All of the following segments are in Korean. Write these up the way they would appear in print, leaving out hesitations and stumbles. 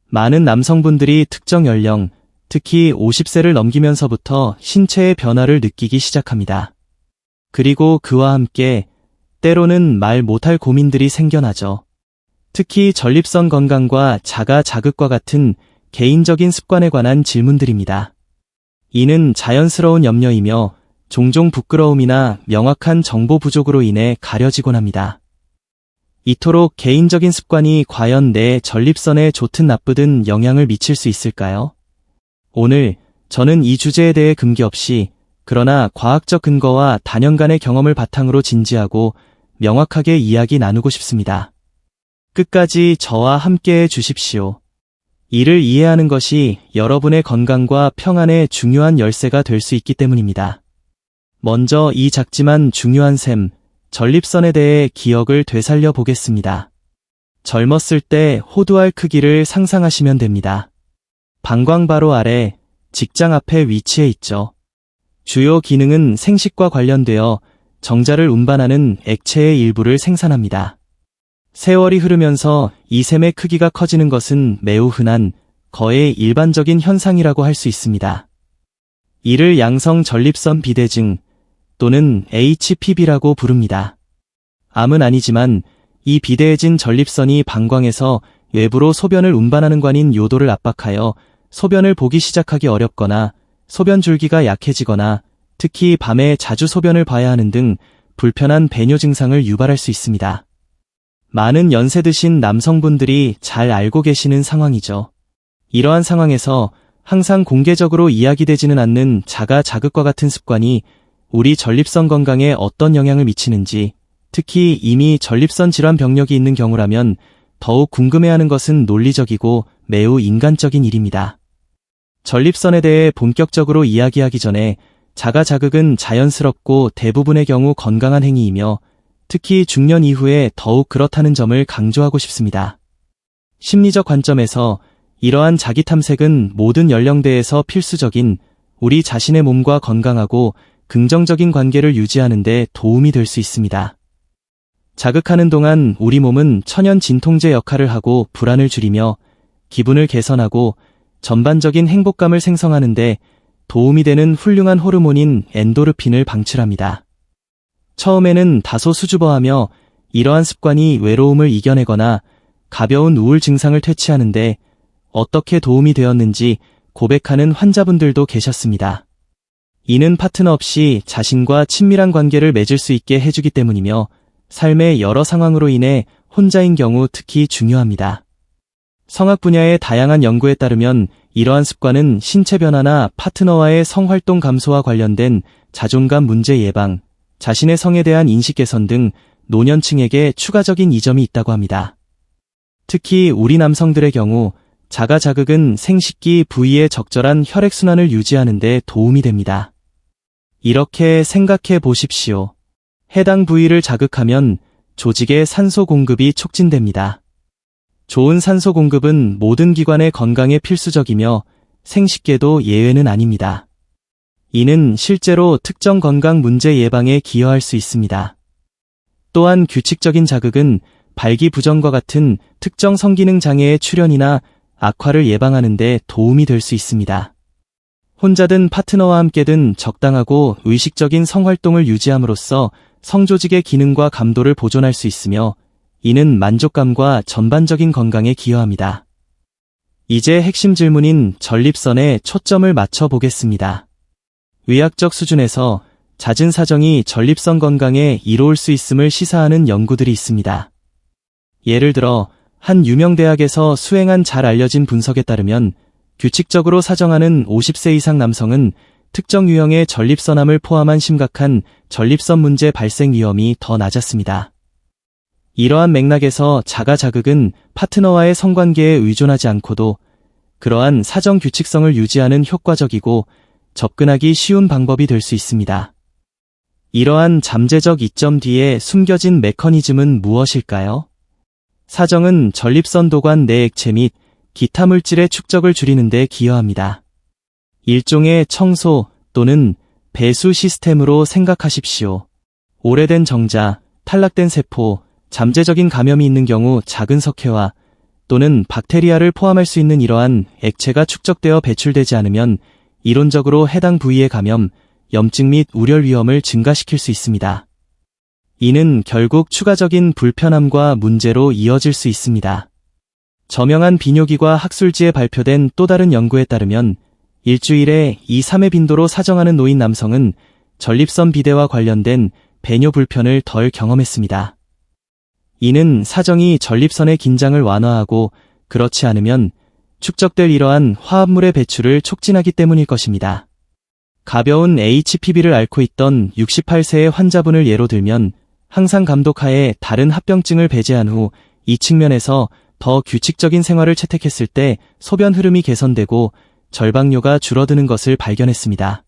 많은 남성분들이 특정 연령, 특히 50세를 넘기면서부터 신체의 변화를 느끼기 시작합니다. 그리고 그와 함께 때로는 말 못할 고민들이 생겨나죠. 특히 전립선 건강과 자가 자극과 같은 개인적인 습관에 관한 질문들입니다. 이는 자연스러운 염려이며 종종 부끄러움이나 명확한 정보 부족으로 인해 가려지곤 합니다. 이토록 개인적인 습관이 과연 내 전립선에 좋든 나쁘든 영향을 미칠 수 있을까요? 오늘 저는 이 주제에 대해 금기 없이 그러나 과학적 근거와 단연간의 경험을 바탕으로 진지하고 명확하게 이야기 나누고 싶습니다. 끝까지 저와 함께해 주십시오. 이를 이해하는 것이 여러분의 건강과 평안의 중요한 열쇠가 될 수 있기 때문입니다. 먼저 이 작지만 중요한 셈, 전립선에 대해 기억을 되살려 보겠습니다. 젊었을 때 호두알 크기를 상상하시면 됩니다. 방광 바로 아래, 직장 앞에 위치해 있죠. 주요 기능은 생식과 관련되어 정자를 운반하는 액체의 일부를 생산합니다. 세월이 흐르면서 이 샘의 크기가 커지는 것은 매우 흔한, 거의 일반적인 현상이라고 할 수 있습니다. 이를 양성 전립선 비대증 또는 HPV라고 부릅니다. 암은 아니지만 이 비대해진 전립선이 방광에서 외부로 소변을 운반하는 관인 요도를 압박하여 소변을 보기 시작하기 어렵거나 소변 줄기가 약해지거나 특히 밤에 자주 소변을 봐야 하는 등 불편한 배뇨 증상을 유발할 수 있습니다. 많은 연세 드신 남성분들이 잘 알고 계시는 상황이죠. 이러한 상황에서 항상 공개적으로 이야기되지는 않는 자가 자극과 같은 습관이 우리 전립선 건강에 어떤 영향을 미치는지, 특히 이미 전립선 질환 병력이 있는 경우라면 더욱 궁금해하는 것은 논리적이고 매우 인간적인 일입니다. 전립선에 대해 본격적으로 이야기하기 전에 자가 자극은 자연스럽고 대부분의 경우 건강한 행위이며 특히 중년 이후에 더욱 그렇다는 점을 강조하고 싶습니다. 심리적 관점에서 이러한 자기 탐색은 모든 연령대에서 필수적인 우리 자신의 몸과 건강하고 긍정적인 관계를 유지하는 데 도움이 될 수 있습니다. 자극하는 동안 우리 몸은 천연 진통제 역할을 하고 불안을 줄이며 기분을 개선하고 전반적인 행복감을 생성하는 데 도움이 되는 훌륭한 호르몬인 엔도르핀을 방출합니다. 처음에는 다소 수줍어하며 이러한 습관이 외로움을 이겨내거나 가벼운 우울 증상을 퇴치하는데 어떻게 도움이 되었는지 고백하는 환자분들도 계셨습니다. 이는 파트너 없이 자신과 친밀한 관계를 맺을 수 있게 해주기 때문이며 삶의 여러 상황으로 인해 혼자인 경우 특히 중요합니다. 성학 분야의 다양한 연구에 따르면 이러한 습관은 신체 변화나 파트너와의 성활동 감소와 관련된 자존감 문제 예방, 자신의 성에 대한 인식 개선 등 노년층에게 추가적인 이점이 있다고 합니다. 특히 우리 남성들의 경우 자가 자극은 생식기 부위의 적절한 혈액순환을 유지하는 데 도움이 됩니다. 이렇게 생각해 보십시오. 해당 부위를 자극하면 조직의 산소 공급이 촉진됩니다. 좋은 산소 공급은 모든 기관의 건강에 필수적이며 생식계도 예외는 아닙니다. 이는 실제로 특정 건강 문제 예방에 기여할 수 있습니다. 또한 규칙적인 자극은 발기부전과 같은 특정 성기능 장애의 출현이나 악화를 예방하는 데 도움이 될 수 있습니다. 혼자든 파트너와 함께든 적당하고 의식적인 성활동을 유지함으로써 성조직의 기능과 감도를 보존할 수 있으며 이는 만족감과 전반적인 건강에 기여합니다. 이제 핵심 질문인 전립선에 초점을 맞춰 보겠습니다. 의학적 수준에서 잦은 사정이 전립선 건강에 이로울 수 있음을 시사하는 연구들이 있습니다. 예를 들어 한 유명 대학에서 수행한 잘 알려진 분석에 따르면 규칙적으로 사정하는 50세 이상 남성은 특정 유형의 전립선암을 포함한 심각한 전립선 문제 발생 위험이 더 낮았습니다. 이러한 맥락에서 자가 자극은 파트너와의 성관계에 의존하지 않고도 그러한 사정 규칙성을 유지하는 효과적이고 접근하기 쉬운 방법이 될 수 있습니다. 이러한 잠재적 이점 뒤에 숨겨진 메커니즘은 무엇일까요? 사정은 전립선 도관 내 액체 및 기타 물질의 축적을 줄이는 데 기여합니다. 일종의 청소 또는 배수 시스템으로 생각하십시오. 오래된 정자, 탈락된 세포, 잠재적인 감염이 있는 경우 작은 석회와 또는 박테리아를 포함할 수 있는 이러한 액체가 축적되어 배출되지 않으면 이론적으로 해당 부위의 감염, 염증 및 우열 위험을 증가시킬 수 있습니다. 이는 결국 추가적인 불편함과 문제로 이어질 수 있습니다. 저명한 비뇨기과 학술지에 발표된 또 다른 연구에 따르면 일주일에 2-3회 빈도로 사정하는 노인 남성은 전립선 비대와 관련된 배뇨 불편을 덜 경험했습니다. 이는 사정이 전립선의 긴장을 완화하고 그렇지 않으면 축적될 이러한 화합물의 배출을 촉진하기 때문일 것입니다. 가벼운 HPV를 앓고 있던 68세의 환자분을 예로 들면 항상 감독하에 다른 합병증을 배제한 후 이 측면에서 더 규칙적인 생활을 채택했을 때 소변 흐름이 개선되고 절박뇨가 줄어드는 것을 발견했습니다.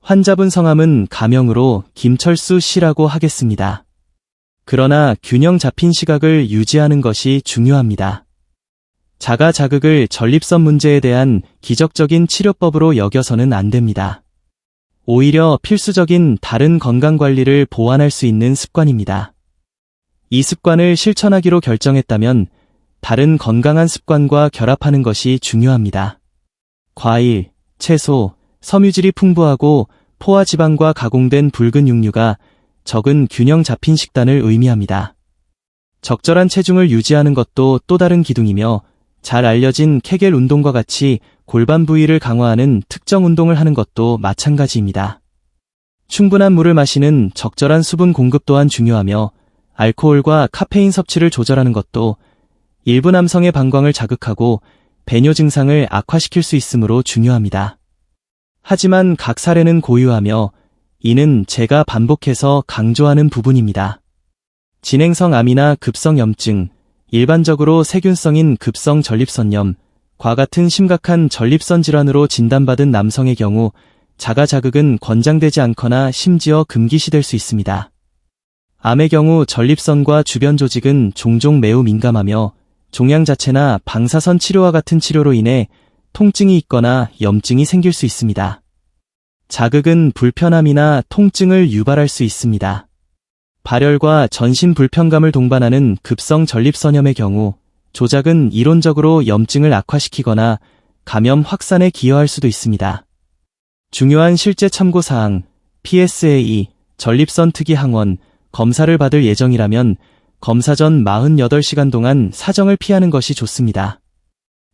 환자분 성함은 가명으로 김철수 씨라고 하겠습니다. 그러나 균형 잡힌 시각을 유지하는 것이 중요합니다. 자가 자극을 전립선 문제에 대한 기적적인 치료법으로 여겨서는 안 됩니다. 오히려 필수적인 다른 건강관리를 보완할 수 있는 습관입니다. 이 습관을 실천하기로 결정했다면 다른 건강한 습관과 결합하는 것이 중요합니다. 과일, 채소, 섬유질이 풍부하고 포화 지방과 가공된 붉은 육류가 적은 균형 잡힌 식단을 의미합니다. 적절한 체중을 유지하는 것도 또 다른 기둥이며 잘 알려진 케겔 운동과 같이 골반 부위를 강화하는 특정 운동을 하는 것도 마찬가지입니다. 충분한 물을 마시는 적절한 수분 공급 또한 중요하며 알코올과 카페인 섭취를 조절하는 것도 일부 남성의 방광을 자극하고 배뇨 증상을 악화시킬 수 있으므로 중요합니다. 하지만 각 사례는 고유하며 이는 제가 반복해서 강조하는 부분입니다. 진행성 암이나 급성 염증, 일반적으로 세균성인 급성 전립선염, 과 같은 심각한 전립선 질환으로 진단받은 남성의 경우 자가 자극은 권장되지 않거나 심지어 금기시될 수 있습니다. 암의 경우 전립선과 주변 조직은 종종 매우 민감하며 종양 자체나 방사선 치료와 같은 치료로 인해 통증이 있거나 염증이 생길 수 있습니다. 자극은 불편함이나 통증을 유발할 수 있습니다. 발열과 전신 불편감을 동반하는 급성 전립선염의 경우 조작은 이론적으로 염증을 악화시키거나 감염 확산에 기여할 수도 있습니다. 중요한 실제 참고사항, PSA, 전립선 특이 항원, 검사를 받을 예정이라면 검사 전 48시간 동안 사정을 피하는 것이 좋습니다.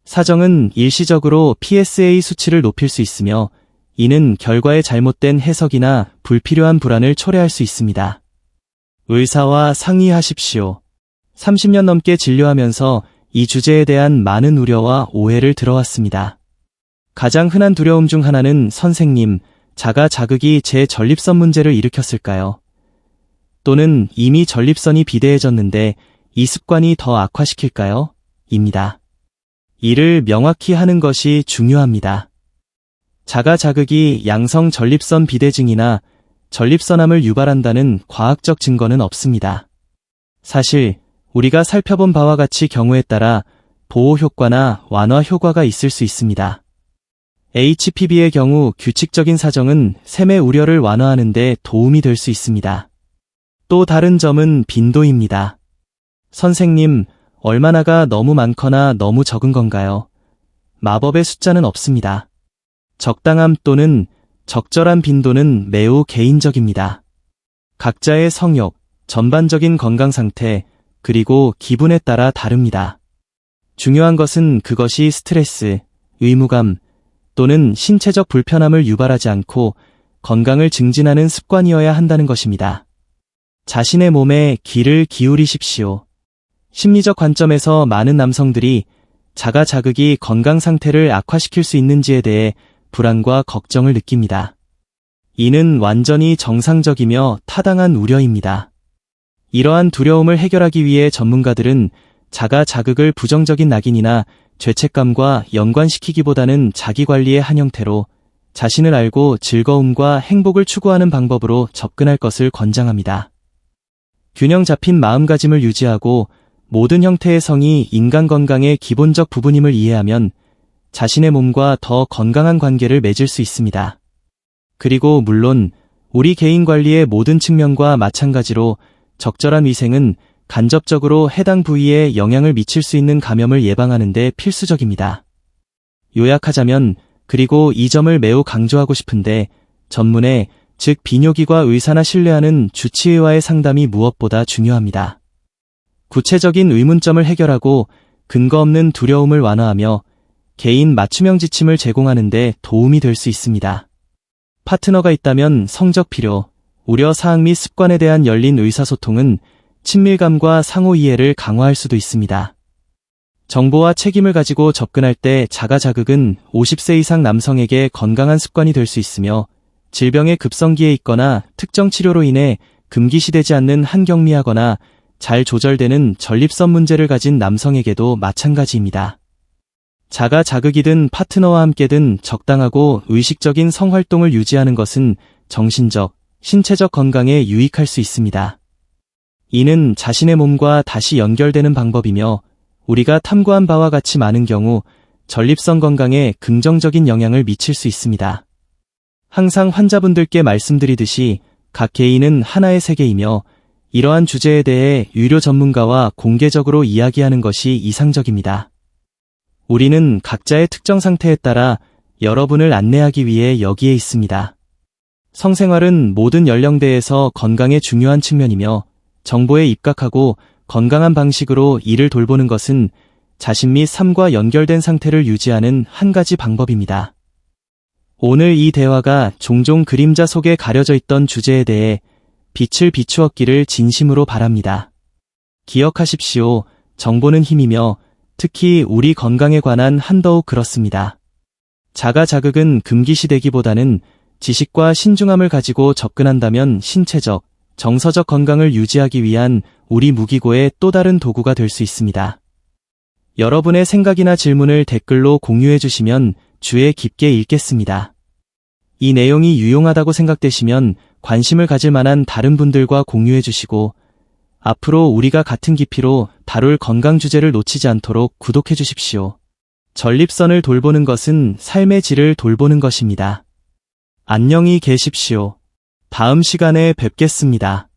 사정은 일시적으로 PSA 수치를 높일 수 있으며 이는 결과의 잘못된 해석이나 불필요한 불안을 초래할 수 있습니다. 의사와 상의하십시오. 30년 넘게 진료하면서 이 주제에 대한 많은 우려와 오해를 들어왔습니다. 가장 흔한 두려움 중 하나는 선생님, 자가 자극이 제 전립선 문제를 일으켰을까요? 또는 이미 전립선이 비대해졌는데 이 습관이 더 악화시킬까요? 입니다. 이를 명확히 하는 것이 중요합니다. 자가 자극이 양성 전립선 비대증이나 전립선암을 유발한다는 과학적 증거는 없습니다. 사실 우리가 살펴본 바와 같이 경우에 따라 보호 효과나 완화 효과가 있을 수 있습니다. HPV의 경우 규칙적인 사정은 샘의 우려를 완화하는 데 도움이 될 수 있습니다. 또 다른 점은 빈도입니다. 선생님, 얼마나가 너무 많거나 너무 적은 건가요? 마법의 숫자는 없습니다. 적당함 또는 적절한 빈도는 매우 개인적입니다. 각자의 성욕, 전반적인 건강 상태, 그리고 기분에 따라 다릅니다. 중요한 것은 그것이 스트레스, 의무감 또는 신체적 불편함을 유발하지 않고 건강을 증진하는 습관이어야 한다는 것입니다. 자신의 몸에 귀를 기울이십시오. 심리적 관점에서 많은 남성들이 자가 자극이 건강 상태를 악화시킬 수 있는지에 대해 불안과 걱정을 느낍니다. 이는 완전히 정상적이며 타당한 우려입니다. 이러한 두려움을 해결하기 위해 전문가들은 자가 자극을 부정적인 낙인이나 죄책감과 연관시키기보다는 자기관리의 한 형태로 자신을 알고 즐거움과 행복을 추구하는 방법으로 접근할 것을 권장합니다. 균형 잡힌 마음가짐을 유지하고 모든 형태의 성이 인간 건강의 기본적 부분임을 이해하면 자신의 몸과 더 건강한 관계를 맺을 수 있습니다. 그리고 물론 우리 개인 관리의 모든 측면과 마찬가지로 적절한 위생은 간접적으로 해당 부위에 영향을 미칠 수 있는 감염을 예방하는 데 필수적입니다. 요약하자면, 그리고 이 점을 매우 강조하고 싶은데, 전문의, 즉 비뇨기과 의사나 신뢰하는 주치의와의 상담이 무엇보다 중요합니다. 구체적인 의문점을 해결하고 근거 없는 두려움을 완화하며 개인 맞춤형 지침을 제공하는 데 도움이 될 수 있습니다. 파트너가 있다면 성적 필요, 우려 사항 및 습관에 대한 열린 의사소통은 친밀감과 상호 이해를 강화할 수도 있습니다. 정보와 책임을 가지고 접근할 때 자가 자극은 50세 이상 남성에게 건강한 습관이 될 수 있으며 질병의 급성기에 있거나 특정 치료로 인해 금기시되지 않는 한경미하거나 잘 조절되는 전립선 문제를 가진 남성에게도 마찬가지입니다. 자가 자극이든 파트너와 함께든 적당하고 의식적인 성활동을 유지하는 것은 정신적, 신체적 건강에 유익할 수 있습니다. 이는 자신의 몸과 다시 연결되는 방법이며 우리가 탐구한 바와 같이 많은 경우 전립선 건강에 긍정적인 영향을 미칠 수 있습니다. 항상 환자분들께 말씀드리듯이 각 개인은 하나의 세계이며 이러한 주제에 대해 의료 전문가와 공개적으로 이야기하는 것이 이상적입니다. 우리는 각자의 특정 상태에 따라 여러분을 안내하기 위해 여기에 있습니다. 성생활은 모든 연령대에서 건강에 중요한 측면이며 정보에 입각하고 건강한 방식으로 이를 돌보는 것은 자신 및 삶과 연결된 상태를 유지하는 한 가지 방법입니다. 오늘 이 대화가 종종 그림자 속에 가려져 있던 주제에 대해 빛을 비추었기를 진심으로 바랍니다. 기억하십시오. 정보는 힘이며 특히 우리 건강에 관한 한더욱 그렇습니다. 자가 자극은 금기시되기보다는 지식과 신중함을 가지고 접근한다면 신체적, 정서적 건강을 유지하기 위한 우리 무기고의 또 다른 도구가 될 수 있습니다. 여러분의 생각이나 질문을 댓글로 공유해 주시면 주에 깊게 읽겠습니다. 이 내용이 유용하다고 생각되시면 관심을 가질 만한 다른 분들과 공유해 주시고 앞으로 우리가 같은 깊이로 다룰 건강 주제를 놓치지 않도록 구독해 주십시오. 전립선을 돌보는 것은 삶의 질을 돌보는 것입니다. 안녕히 계십시오. 다음 시간에 뵙겠습니다.